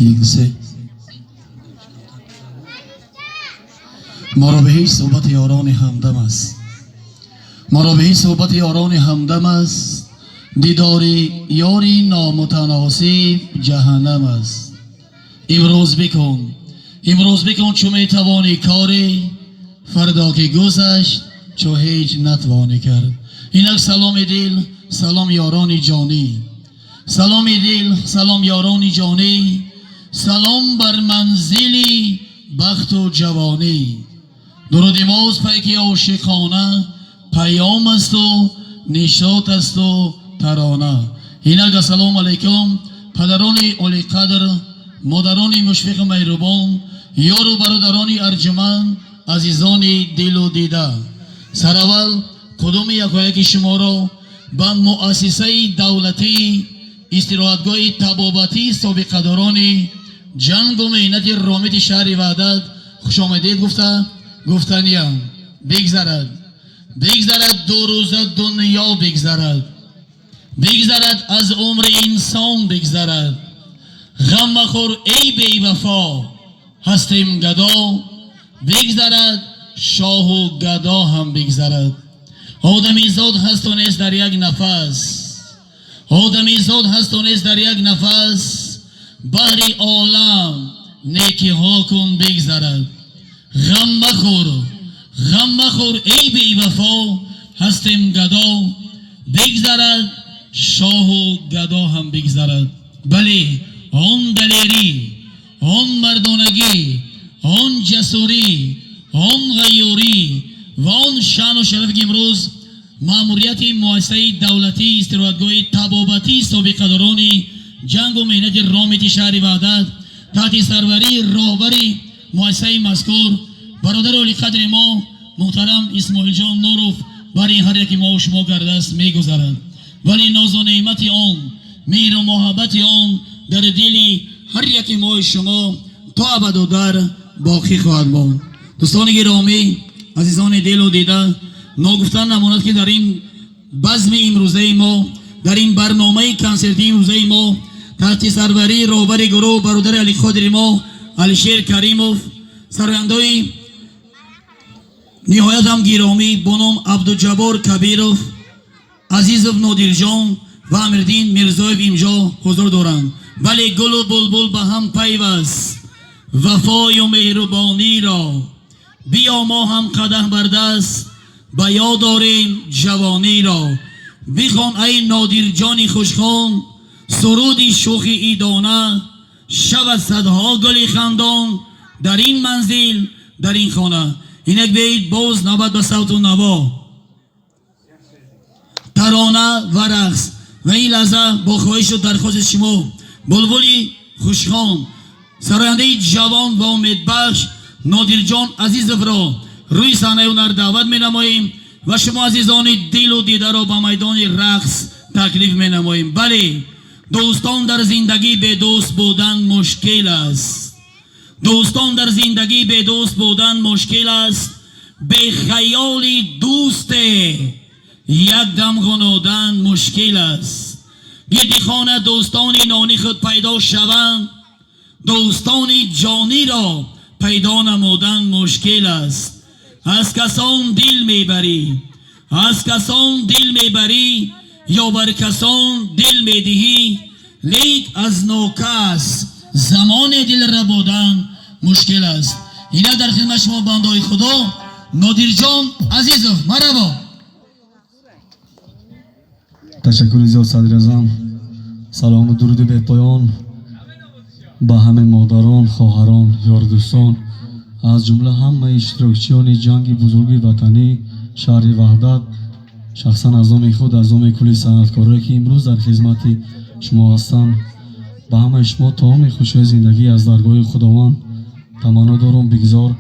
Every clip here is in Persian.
یک ما را به هیچ صحبت یاران همدم است، ما را به هیچ صحبت یاران همدم است. دیدار یاری نامتناسب جهنم است. امروز بکن چو می توانی کاری، فردا که گذشت چو هیچ نتوانی کرد. اینک سلام دل، سلام یاران جانی، سلام دل، سلام یاران جانی، سلام بر منزلی بخت و جوانی. درود ماست پیک عاشقانه، پیام است و نشاط است و ترانه. اینک السلام علیکم پدران علی قدر، مادران مشفق مهربان، یار و برادران ارجمند، عزیزان دل و دیده. سراول کدام یکی شما را به مؤسسه دولتی استراحتگاه طبابتی سابقه‌داران جنگ و محنت رامت شهر وحدت خوش آمدید گفتنیم. بگذرد دو روزه دنیا بگذرد از عمر انسان بگذرد. غم مخور ای بی وفا هستیم گدا، بگذرد شاه و گدا هم بگذرد. آدمی زاد هست و نیست در یک نفس، آدمی زاد هست و نیست در یک نفس، بحر عالم نیکی ها کن بگذرد. غم مخور ای بی وفا هستیم گدا، بگذرد شاه و گدا هم بگذرد. بله آن دلیری، آن مردانگی، آن جسوری، آن غیوری و آن شان و شرف که امروز ماموریت مؤسسه دولتی استراحتگاه طبابتی سابقه‌داران جنگ و محنت رامت شهر وحدت تحت سروری راهبر مؤسسه مذکور برادر علی قدر ما محترم اسماعیل جان نوروف برای هر یک ما و شما کرده است میگذرد. ولی ناز و نعمت آن، مهر و محبت آن در دل هر یک ما و شما تا ابدالدر باقی خواهد ماند. دوستان گرامی، عزیزان دل و دیده، ناگفتن نماند که در این بزم امروزه ما، در این برنامه کنسرتی امروزه ما تحت سروری راهبر گروه برادر علی قدر ما علیشیر کریموف، سراینده‌ی نهایت هم گرامی بانام عبدالجبار کبیروف، عزیزوف نادرجان و امیردین میرزایف اینجا حضور دارند. ولی گل و بلبل به هم پیوست، وفای و مهربانی را بیا ما هم قدح بر دست به یاد داریم جوانی را. بخوان ای نادرجان خوشخوان سرودی شوخ ایدانه، شود صدها گل خندان در این منزل در این خانه. اینک بیایید باز نوبت به صوت و نوا، ترانه و رقص و این لحظه با خواهش و درخواست شما بلبلی خوشخوان سراینده جوان و امیدبخش نادرجان عزیزوف را روی صحنه هنر دعوت می نماییم و شما عزیزان دل و دیده را به میدان رقص تکلیف می نماییم. بله دوستان در زندگی به دوست بودن مشکل است، دوستان در زندگی به دوست بودن مشکل است، به خیال دوست یک دم غنودن مشکل است. گردی خانه دوستان نانی خود پیدا شوند، دوستان جانی را پیدا نمودن مشکل است. از کسان دل میبری، از کسان دل میبری یا بر کسان دل میدهی، لیک از نوکس زمان دل را بودن مشکل است. اینا در خدمت شما بنده‌های خدا نادرجان عزیزوف. مرحبا. تشکر زیاد صدر اعظم. سلام و درود به پایان به همه مادران، خواهران، یار دوستان، از جمله همه اشتراکچیان جنگ بزرگ وطنی شهر وحدت، شخصا اعضای خود، اعضای کل صنعتکارایی که امروز در خدمت شما هستند. به همه شما تمام خوشی زندگی از درگاه خداوند تمنا دارم. بگذار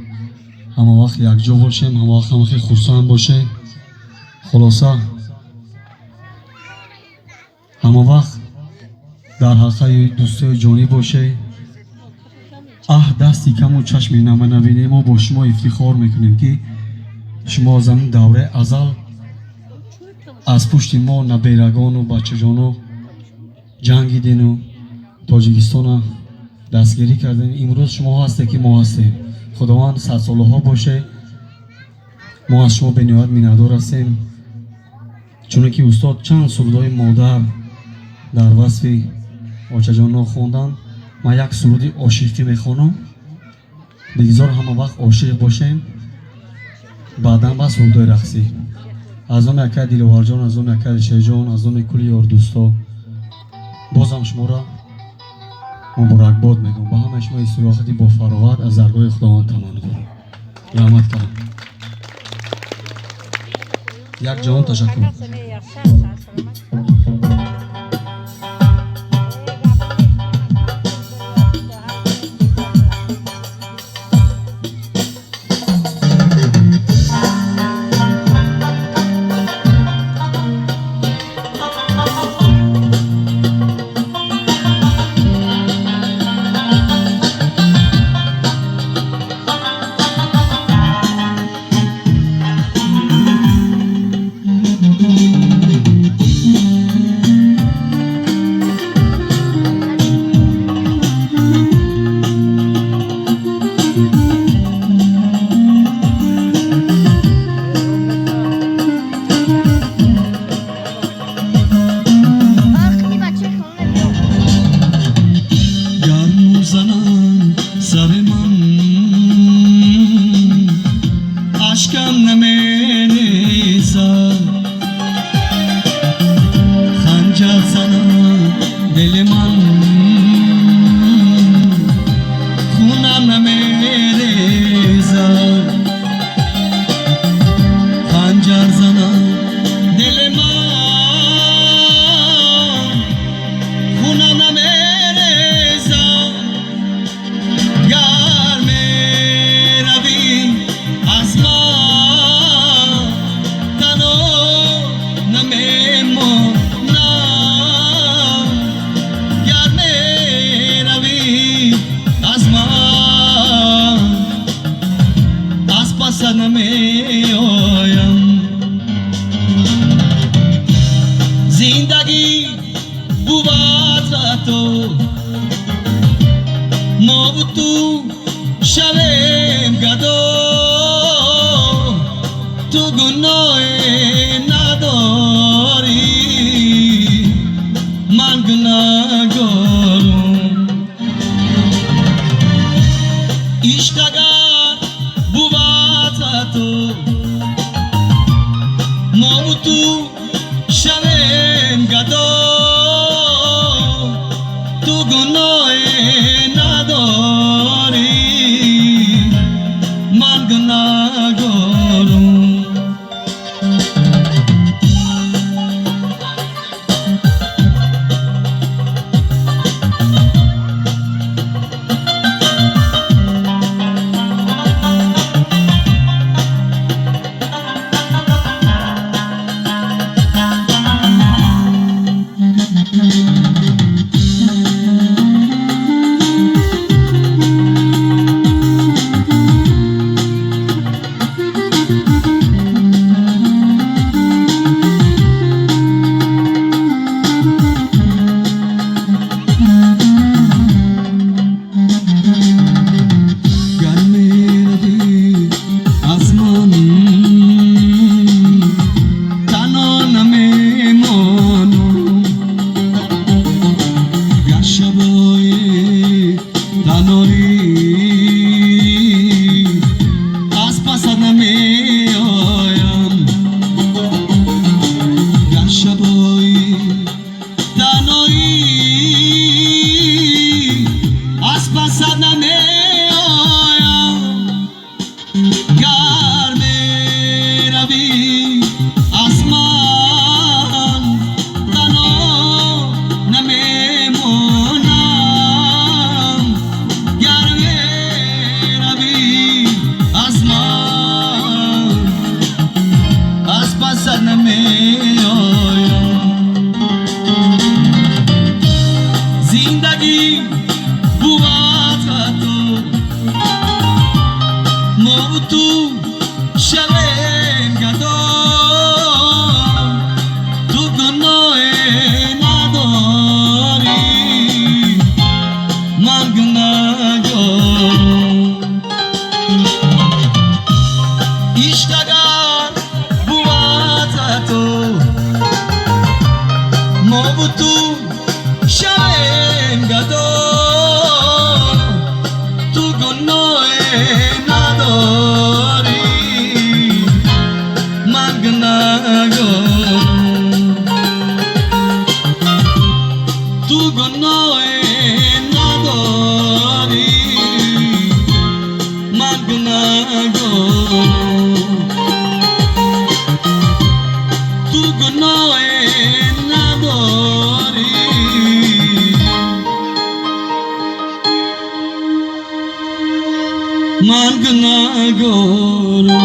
همه وقت یکجا باشیم، همه وقت هم خرسند باشیم. خلاصه همه وقت در حلقه دوستی جانی باشه. دستی کم و چشمی نمه نبینیم. ما با شما افتخار میکنیم که شما از این دوره ازل از پشت ما نبیرگان و بچه جانو جنگیدین و تاجیکستان دستگیری کردیم. امروز شما هسته که ما هستیم. خداوند صد ساله ها باشه. ما از شما به نهایت میnnتدار هستیم، چون که استاد چند سرودهای مادر در وصف آچه جان خوندن. من یک سرودی عاشقی میخوانم، بگذار همه وقت عاشق باشیم، بعدا با سرودهای رقصی. از نام یکه دلوار جان، از نام یکه شیر جان، از نام کلی یار دوستا بازم شما را مبارکباد میگم. با همه شما استراحتی با فراغت از درگاه خداوند تمنا دارم. رحمت کنم. یک جهان تشکر. Magna گناهگارم تو گناه نداری من گناهگارم